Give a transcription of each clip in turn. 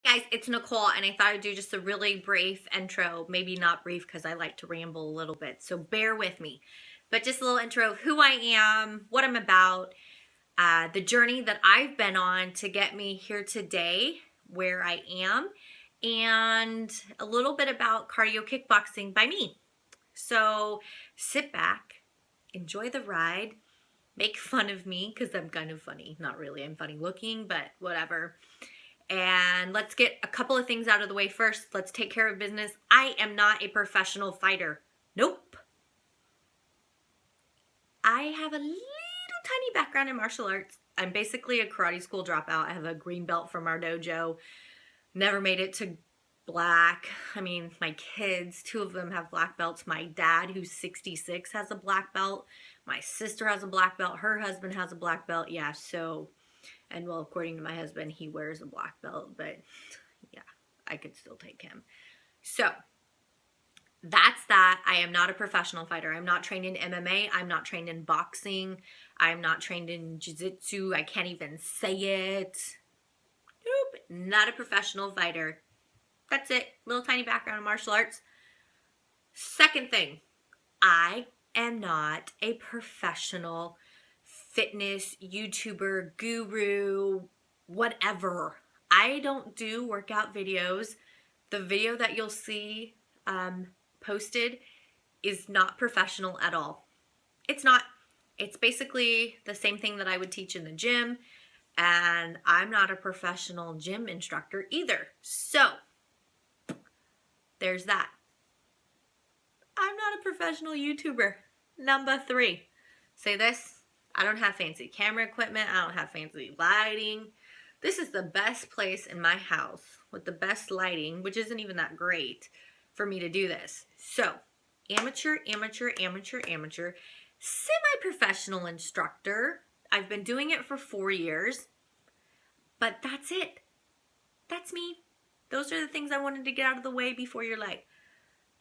Guys, it's Nicole, and I thought I'd do just a really brief intro. Maybe not brief because I like to ramble a little bit, so bear with me. But just a little intro of who I am, what I'm about, the journey that I've been on to get me here today, where I am, and a little bit about cardio kickboxing by me. So sit back, enjoy the ride, make fun of me because I'm kind of funny. Not really, I'm funny looking, but whatever. And let's get a couple of things out of the way first. Let's take care of business. I am not a professional fighter. Nope. I have a little tiny background in martial arts. I'm basically a karate school dropout. I have a green belt from our dojo. Never made it to black. I mean, my kids, 2 of them have black belts. My dad, who's 66, has a black belt. My sister has a black belt. Her husband has a black belt. Yeah, so... And well, according to my husband, he wears a black belt, but yeah, I could still take him. So that's that. I am not a professional fighter. I'm not trained in MMA. I'm not trained in boxing. I'm not trained in jiu-jitsu. I can't even say it. Nope, not a professional fighter. That's it. Little tiny background in martial arts. Second thing, I am not a professional fitness YouTuber, guru, whatever. I don't do workout videos. The video that you'll see posted is not professional at all. It's not. It's basically the same thing that I would teach in the gym, and I'm not a professional gym instructor either. So there's that. I'm not a professional YouTuber. Number 3. Say this. I don't have fancy camera equipment. I don't have fancy lighting. This is the best place in my house with the best lighting, which isn't even that great for me to do this. So, amateur, semi-professional instructor. I've been doing it for 4 years, but that's it. That's me. Those are the things I wanted to get out of the way before you're like,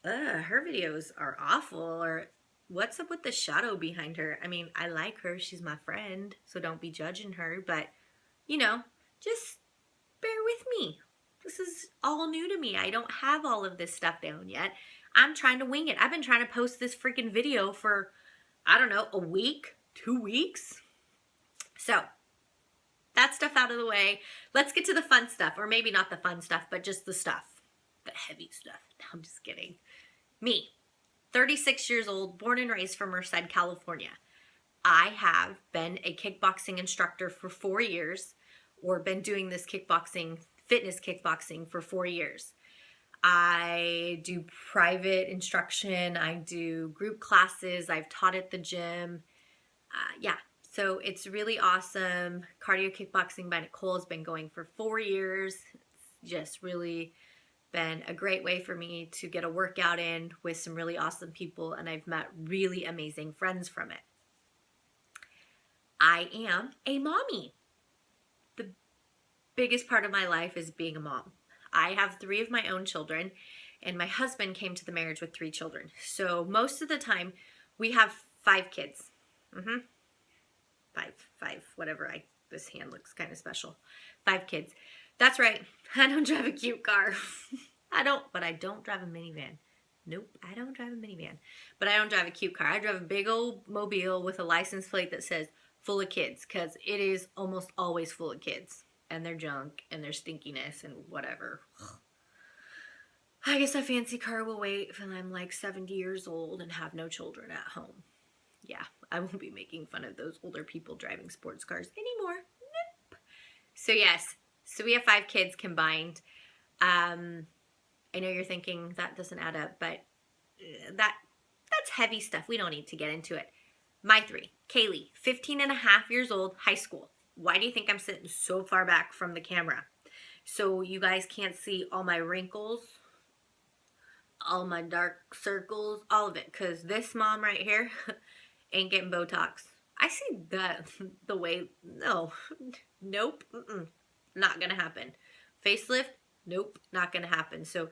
her videos are awful, or what's up with the shadow behind her? I mean, I like her. She's my friend, so don't be judging her. But, you know, just bear with me. This is all new to me. I don't have all of this stuff down yet. I'm trying to wing it. I've been trying to post this freaking video for, I don't know, a week, 2 weeks. So, that stuff out of the way. Let's get to the fun stuff. Or maybe not the fun stuff, but just the stuff. The heavy stuff. No, I'm just kidding. Me. 36 years old, born and raised from Merced, California. I have been a kickboxing instructor for 4 years, or been doing this kickboxing, fitness kickboxing for 4 years. I do private instruction. I do group classes. I've taught at the gym. Yeah, so it's really awesome. Cardio Kickboxing by Nicole has been going for 4 years. It's just really been a great way for me to get a workout in with some really awesome people, and I've met really amazing friends from it. I am a mommy. The biggest part of my life is being a mom. I have 3 of my own children, and my husband came to the marriage with 3 children. So most of the time, we have 5 kids. Five, whatever. This hand looks kind of special. 5 kids. That's right. I don't drive a cute car. But I don't drive a minivan. Nope, I don't drive a minivan. But I don't drive a cute car. I drive a big old mobile with a license plate that says full of kids, because it is almost always full of kids. And their junk and their stinkiness and whatever. I guess a fancy car will wait until I'm like 70 years old and have no children at home. Yeah, I won't be making fun of those older people driving sports cars anymore. Nope. So yes. So we have 5 kids combined. I know you're thinking that doesn't add up, but that's heavy stuff. We don't need to get into it. My 3, Kaylee, 15 and a half years old, high school. Why do you think I'm sitting so far back from the camera? So you guys can't see all my wrinkles, all my dark circles, all of it. Because this mom right here ain't getting Botox. I see that the way, no, nope, not gonna happen. Facelift, nope, not gonna happen. So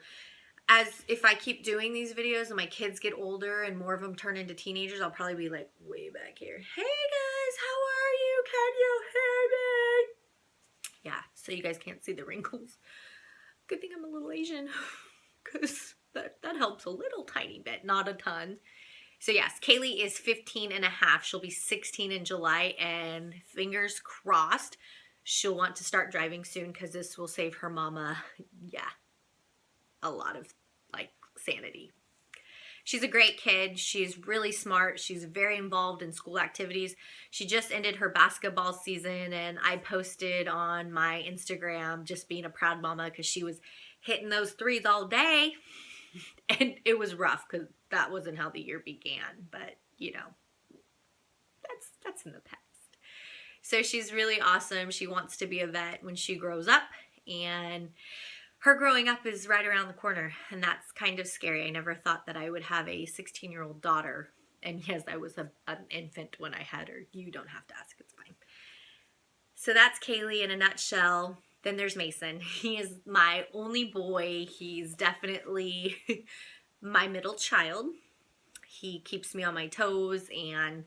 as if I keep doing these videos and my kids get older and more of them turn into teenagers, I'll probably be like way back here. Hey guys, how are you? Can you hear me? Yeah, so you guys can't see the wrinkles. Good thing I'm a little Asian, because that helps a little tiny bit, not a ton. So yes, Kaylee is 15 and a half. She'll be 16 in July, and fingers crossed she'll want to start driving soon, because this will save her mama, a lot of sanity. She's a great kid. She's really smart. She's very involved in school activities. She just ended her basketball season, and I posted on my Instagram just being a proud mama, because she was hitting those threes all day. And it was rough, because that wasn't how the year began. But, that's in the past. So she's really awesome. She wants to be a vet when she grows up. And her growing up is right around the corner. And that's kind of scary. I never thought that I would have a 16-year-old daughter. And yes, I was an infant when I had her. You don't have to ask. It's fine. So that's Kaylee in a nutshell. Then there's Mason. He is my only boy. He's definitely my middle child. He keeps me on my toes, and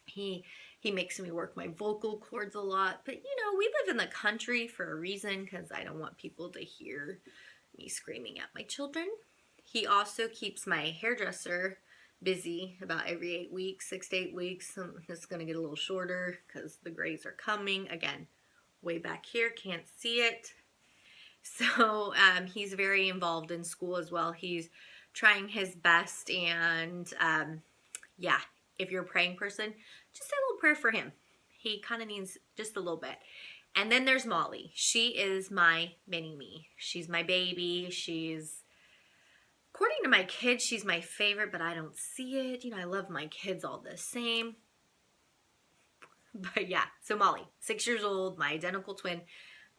he makes me work my vocal cords a lot. But, we live in the country for a reason, because I don't want people to hear me screaming at my children. He also keeps my hairdresser busy about every 8 weeks, 6 to 8 weeks. It's going to get a little shorter because the grays are coming. Again, way back here, can't see it. So he's very involved in school as well. He's trying his best, and if you're a praying person, just say a little prayer for him. He kind of needs just a little bit. And then there's Molly. She is my mini-me. She's my baby. According to my kids, she's my favorite, but I don't see it. I love my kids all the same. But so Molly, 6 years old, my identical twin,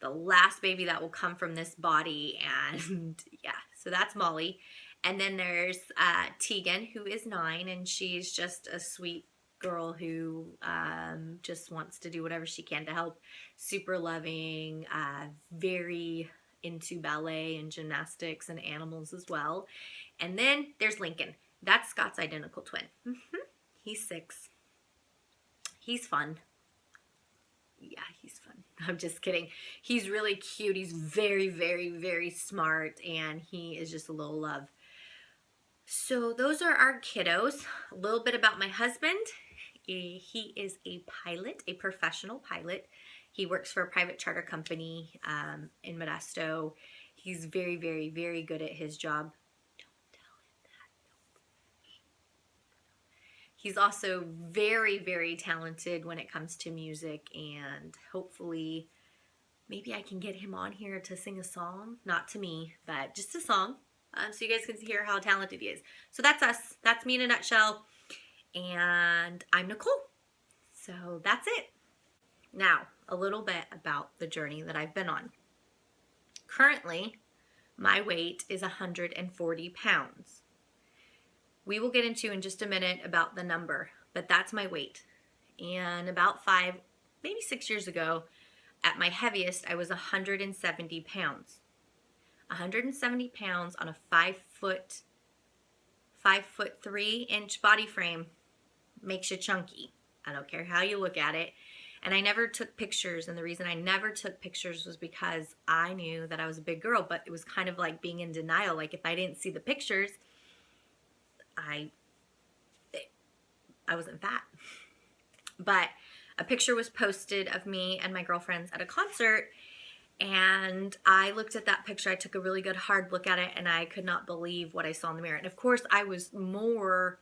the last baby that will come from this body. And so that's Molly. And then there's Tegan, who is 9, and she's just a sweet girl who just wants to do whatever she can to help. Super loving, very into ballet and gymnastics and animals as well. And then there's Lincoln. That's Scott's identical twin. He's 6. He's fun. Yeah, he's fun. I'm just kidding. He's really cute. He's very, very, very smart, and he is just a little love. So those are our kiddos. A little bit about my husband. He is a pilot, a professional pilot. He works for a private charter company in Modesto. He's very, very, very good at his job. Don't tell him that. He's also very, very talented when it comes to music, and hopefully maybe I can get him on here to sing a song. Not to me, but just a song. So you guys can hear how talented he is. So that's us. That's me in a nutshell. And I'm Nicole. So that's it. Now, a little bit about the journey that I've been on. Currently, my weight is 140 pounds. We will get into in just a minute about the number, but that's my weight. And about 5, maybe 6 years ago, at my heaviest, I was 170 pounds. 170 pounds on a 5'3" body frame makes you chunky. I don't care how you look at it. And I never took pictures. And the reason I never took pictures was because I knew that I was a big girl, but it was kind of like being in denial. Like if I didn't see the pictures, I wasn't fat. But a picture was posted of me and my girlfriends at a concert, and I looked at that picture. I took a really good hard look at it, and I could not believe what I saw in the mirror. And of course, I was more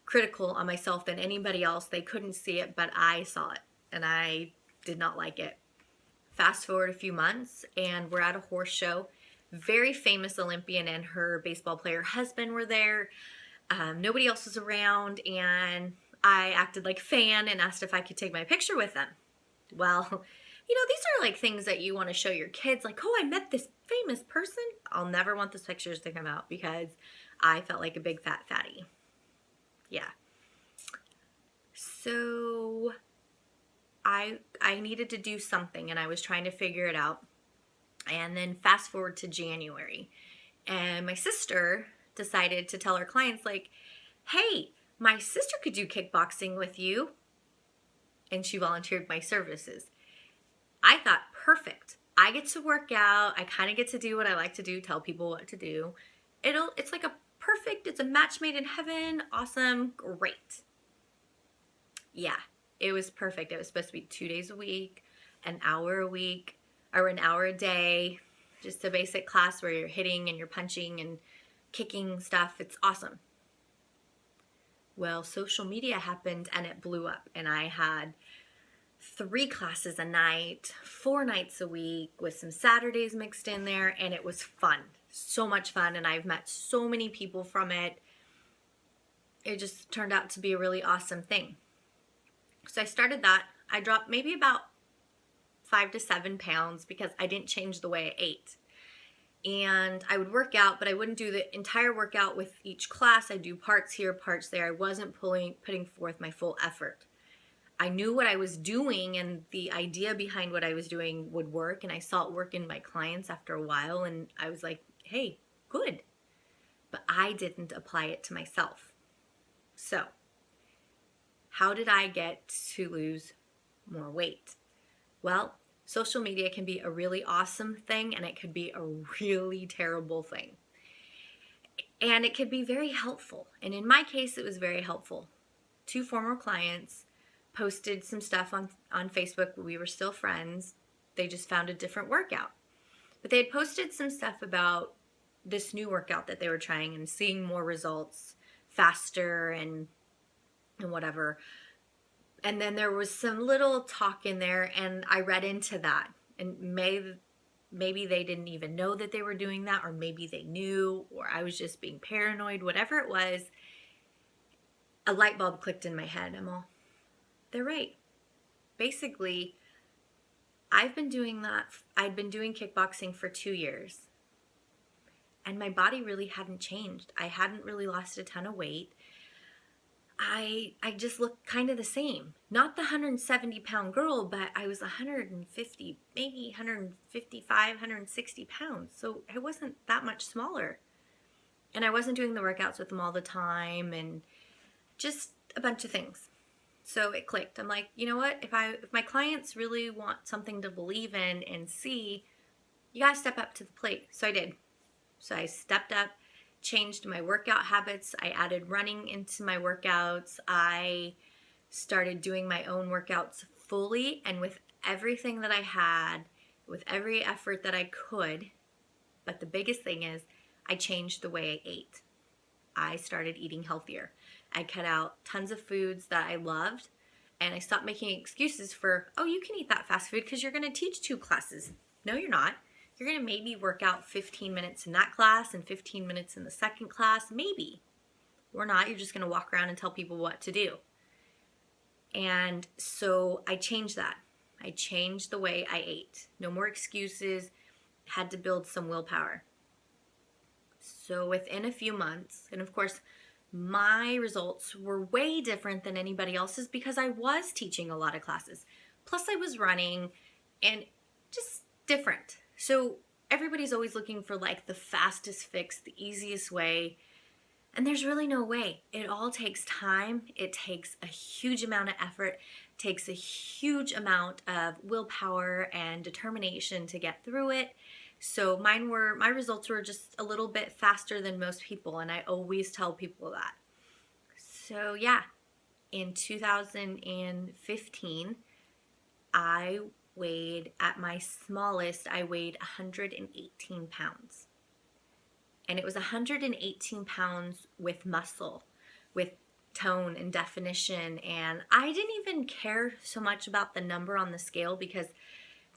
critical on myself than anybody else. They couldn't see it, but I saw it, and I did not like it. Fast forward a few months, and we're at a horse show. Very famous Olympian and her baseball player husband were there. Nobody else was around, and I acted like a fan and asked if I could take my picture with them. Well, these are like things that you want to show your kids, like, oh, I met this famous person. I'll never want those pictures to come out because I felt like a big fat fatty. Yeah. So I needed to do something, and I was trying to figure it out. And then fast forward to January, and my sister decided to tell her clients, like, hey, my sister could do kickboxing with you. And she volunteered my services. I thought, perfect. I get to work out. I kind of get to do what I like to do, tell people what to do. It's like it's a match made in heaven. Awesome. Great. Yeah, it was perfect. It was supposed to be 2 days a week, an hour a week, or an hour a day, just a basic class where you're hitting and you're punching and kicking stuff. It's awesome. Well, social media happened and it blew up, and I had 3 classes a night, 4 nights a week, with some Saturdays mixed in there, and it was fun. So much fun, and I've met so many people from it. It just turned out to be a really awesome thing. So I started that. I dropped maybe about 5 to 7 pounds because I didn't change the way I ate. And I would work out, but I wouldn't do the entire workout with each class. I'd do parts here, parts there. I wasn't putting forth my full effort. I knew what I was doing, and the idea behind what I was doing would work, and I saw it work in my clients after a while, and I was like, hey, good. But I didn't apply it to myself. So, how did I get to lose more weight? Well, social media can be a really awesome thing, and it could be a really terrible thing. And it could be very helpful. And in my case, it was very helpful. 2 former clients posted some stuff on Facebook. We were still friends. They just found a different workout. But they had posted some stuff about this new workout that they were trying and seeing more results faster and whatever. And then there was some little talk in there, and I read into that. And maybe they didn't even know that they were doing that, or maybe they knew, or I was just being paranoid. Whatever it was, a light bulb clicked in my head. They're right. Basically, I'd been doing kickboxing for 2 years, and my body really hadn't changed. I hadn't really lost a ton of weight. I just looked kind of the same. Not the 170-pound girl, but I was 150, maybe 155, 160 pounds. So I wasn't that much smaller. And I wasn't doing the workouts with them all the time, and just a bunch of things. So it clicked. I'm like, you know what? If my clients really want something to believe in and see, you gotta step up to the plate. So I did. So I stepped up, changed my workout habits. I added running into my workouts. I started doing my own workouts fully and with everything that I had, with every effort that I could. But the biggest thing is I changed the way I ate. I started eating healthier. I cut out tons of foods that I loved, and I stopped making excuses for, oh, you can eat that fast food because you're going to teach 2 classes. No, you're not. You're going to maybe work out 15 minutes in that class and 15 minutes in the second class, maybe. Or not, you're just going to walk around and tell people what to do. And so I changed that. I changed the way I ate. No more excuses. Had to build some willpower. So within a few months, and of course, my results were way different than anybody else's because I was teaching a lot of classes. Plus I was running, and just different. So everybody's always looking for like the fastest fix, the easiest way. And there's really no way. It all takes time. It takes a huge amount of effort. It takes a huge amount of willpower and determination to get through it. So my results were just a little bit faster than most people, and I always tell people that. So yeah, in 2015, at my smallest, I weighed 118 pounds. And it was 118 pounds with muscle, with tone and definition. And I didn't even care so much about the number on the scale, because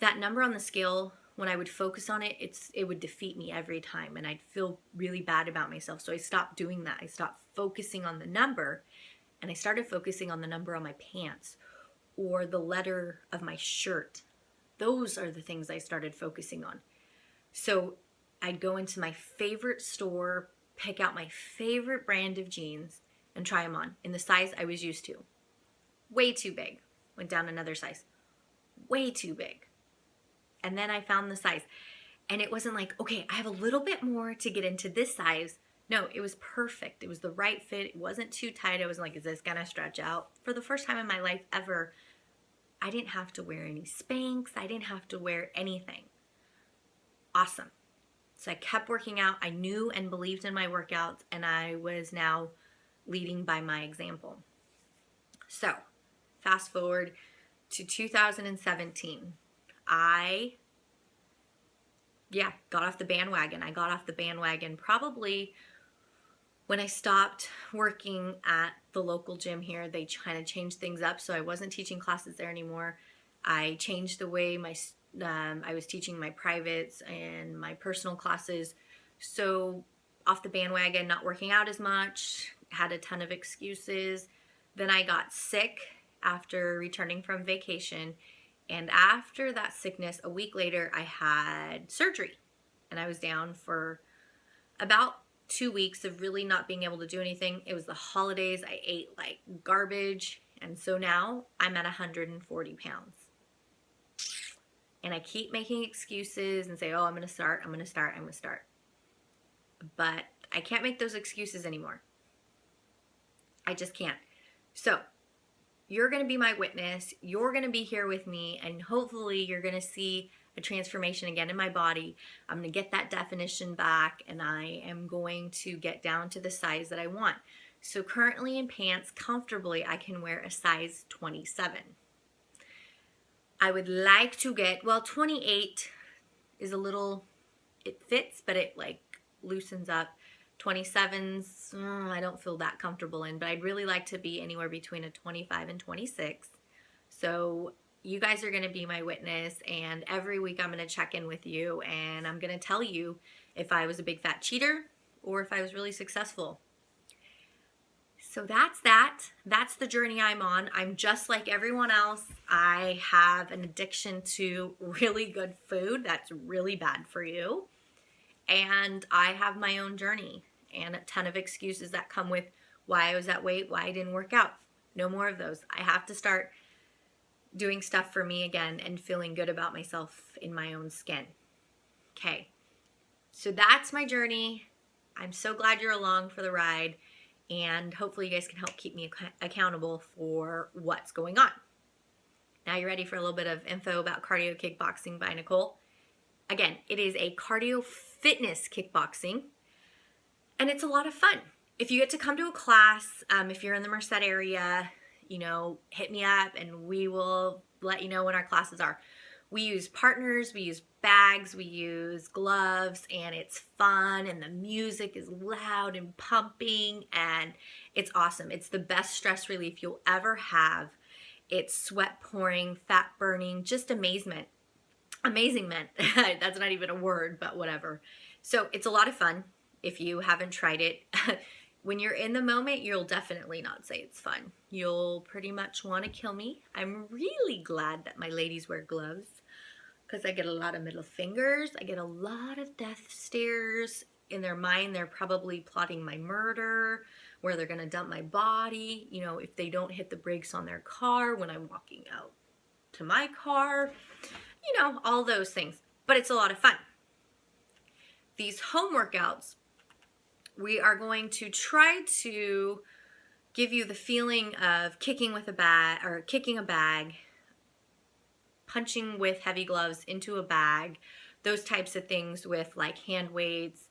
that number on the scale, when I would focus on it, it would defeat me every time, and I'd feel really bad about myself. So I stopped doing that. I stopped focusing on the number, and I started focusing on the number on my pants or the letter of my shirt. Those are the things I started focusing on. So I'd go into my favorite store, pick out my favorite brand of jeans, and try them on in the size I was used to. Way too big. Went down another size. Way too big. And then I found the size. And it wasn't like, okay, I have a little bit more to get into this size. No, it was perfect. It was the right fit. It wasn't too tight. I wasn't like, is this going to stretch out? For the first time in my life ever, I didn't have to wear any Spanx. I didn't have to wear anything. Awesome. So I kept working out. I knew and believed in my workouts, and I was now leading by my example. So fast forward to 2017. I got off the bandwagon. I got off the bandwagon probably when I stopped working at the local gym here. They kind of changed things up, so I wasn't teaching classes there anymore. I changed the way I was teaching my privates and my personal classes. So off the bandwagon, not working out as much, had a ton of excuses. Then I got sick after returning from vacation. And after that sickness, a week later, I had surgery. And I was down for about 2 weeks of really not being able to do anything. It was the holidays. I ate like garbage. And so now I'm at 140 pounds. And I keep making excuses and say, oh, I'm going to start. But I can't make those excuses anymore. I just can't. So you're going to be my witness. You're going to be here with me. And hopefully you're going to see a transformation again in my body. I'm going to get that definition back. And I am going to get down to the size that I want. So currently in pants, comfortably, I can wear a size 27. I would like to get, 28 is a little, it fits, but it like loosens up. 27s, I don't feel that comfortable in, but I'd really like to be anywhere between a 25 and 26. So you guys are going to be my witness, and every week I'm going to check in with you, and I'm going to tell you if I was a big fat cheater or if I was really successful. So that's that. That's the journey I'm on. I'm just like everyone else. I have an addiction to really good food that's really bad for you. And I have my own journey and a ton of excuses that come with why I was that weight, why I didn't work out. No more of those. I have to start doing stuff for me again and feeling good about myself in my own skin. Okay. So that's my journey. I'm so glad you're along for the ride. And hopefully you guys can help keep me accountable for what's going on. Now you're ready for a little bit of info about cardio kickboxing by Nicole. Again, it is a cardio fitness kickboxing, and it's a lot of fun. If you get to come to a class, if you're in the Merced area, hit me up and we will let you know when our classes are. We use partners, we use bags, we use gloves, and it's fun, and the music is loud and pumping, and it's awesome. It's the best stress relief you'll ever have. It's sweat pouring, fat burning, just amazement. Amazingment. That's not even a word, but whatever. So it's a lot of fun if you haven't tried it. When you're in the moment, you'll definitely not say it's fun. You'll pretty much want to kill me. I'm really glad that my ladies wear gloves because I get a lot of middle fingers. I get a lot of death stares. In their mind, they're probably plotting my murder, where they're going to dump my body, if they don't hit the brakes on their car when I'm walking out to my car. All those things. But it's a lot of fun. These home workouts, we are going to try to give you the feeling of kicking with a bag, or kicking a bag, punching with heavy gloves into a bag, those types of things with like hand weights,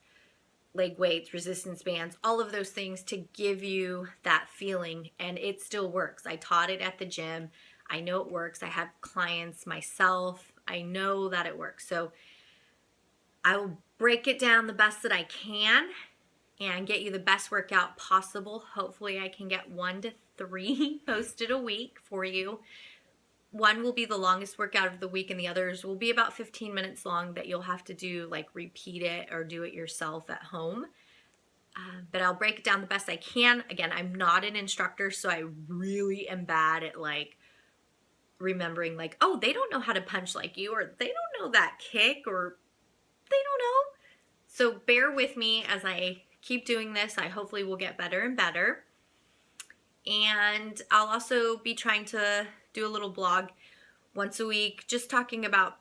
leg weights, resistance bands, all of those things to give you that feeling. And it still works. I taught it at the gym. I know it works. I have clients myself. I know that it works. So I will break it down the best that I can and get you the best workout possible. Hopefully I can get 1 to 3 posted a week for you. One will be the longest workout of the week, and the others will be about 15 minutes long that you'll have to do, like repeat it or do it yourself at home. But I'll break it down the best I can. Again, I'm not an instructor, so I really am bad at like remembering like, oh, they don't know how to punch like you, or they don't know that kick, or they don't know. So bear with me as I keep doing this. I hopefully will get better and better. And I'll also be trying to do a little blog once a week, just talking about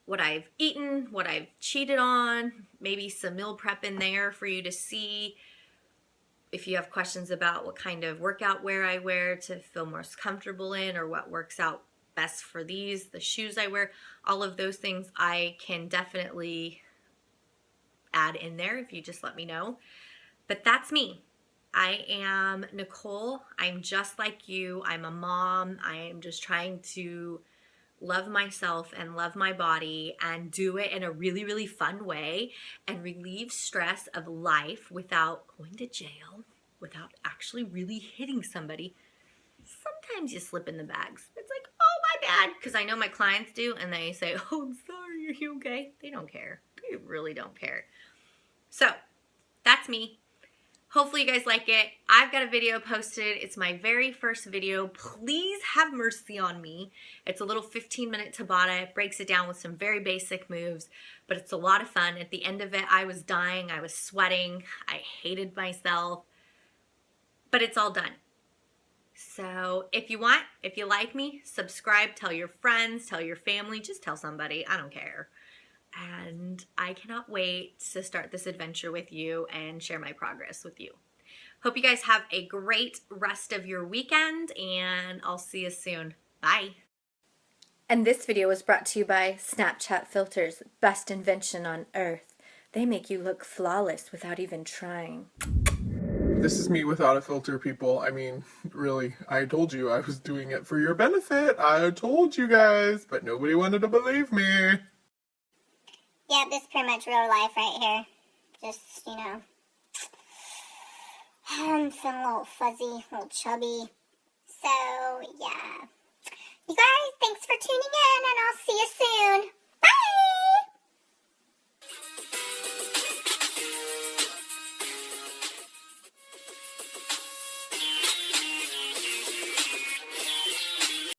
what I've eaten, what I've cheated on, maybe some meal prep in there for you to see. If you have questions about what kind of workout wear I wear to feel most comfortable in, or what works out best for these, the shoes I wear, all of those things I can definitely add in there if you just let me know. But that's me. I am Nicole. I'm just like you. I'm a mom. I am just trying to love myself and love my body and do it in a really, really fun way and relieve stress of life without going to jail, without actually really hitting somebody. Sometimes you slip in the bags. It's like, oh, my bad. Because I know my clients do, and they say, oh, I'm sorry, are you okay? They don't care. They really don't care. So, that's me. Hopefully you guys like it. I've got a video posted. It's my very first video. Please have mercy on me. It's a little 15-minute Tabata. It breaks it down with some very basic moves, but it's a lot of fun. At the end of it, I was dying. I was sweating. I hated myself, but it's all done. So if you want, if you like me, subscribe, tell your friends, tell your family, just tell somebody. I don't care. And I cannot wait to start this adventure with you and share my progress with you. Hope you guys have a great rest of your weekend, and I'll see you soon. Bye. And this video was brought to you by Snapchat filters, best invention on earth. They make you look flawless without even trying. This is me without a filter, people. I mean, really, I told you I was doing it for your benefit. I told you guys, but nobody wanted to believe me. Yeah, this is pretty much real life right here. Just, I'm feeling a little fuzzy, a little chubby. So, yeah. You guys, thanks for tuning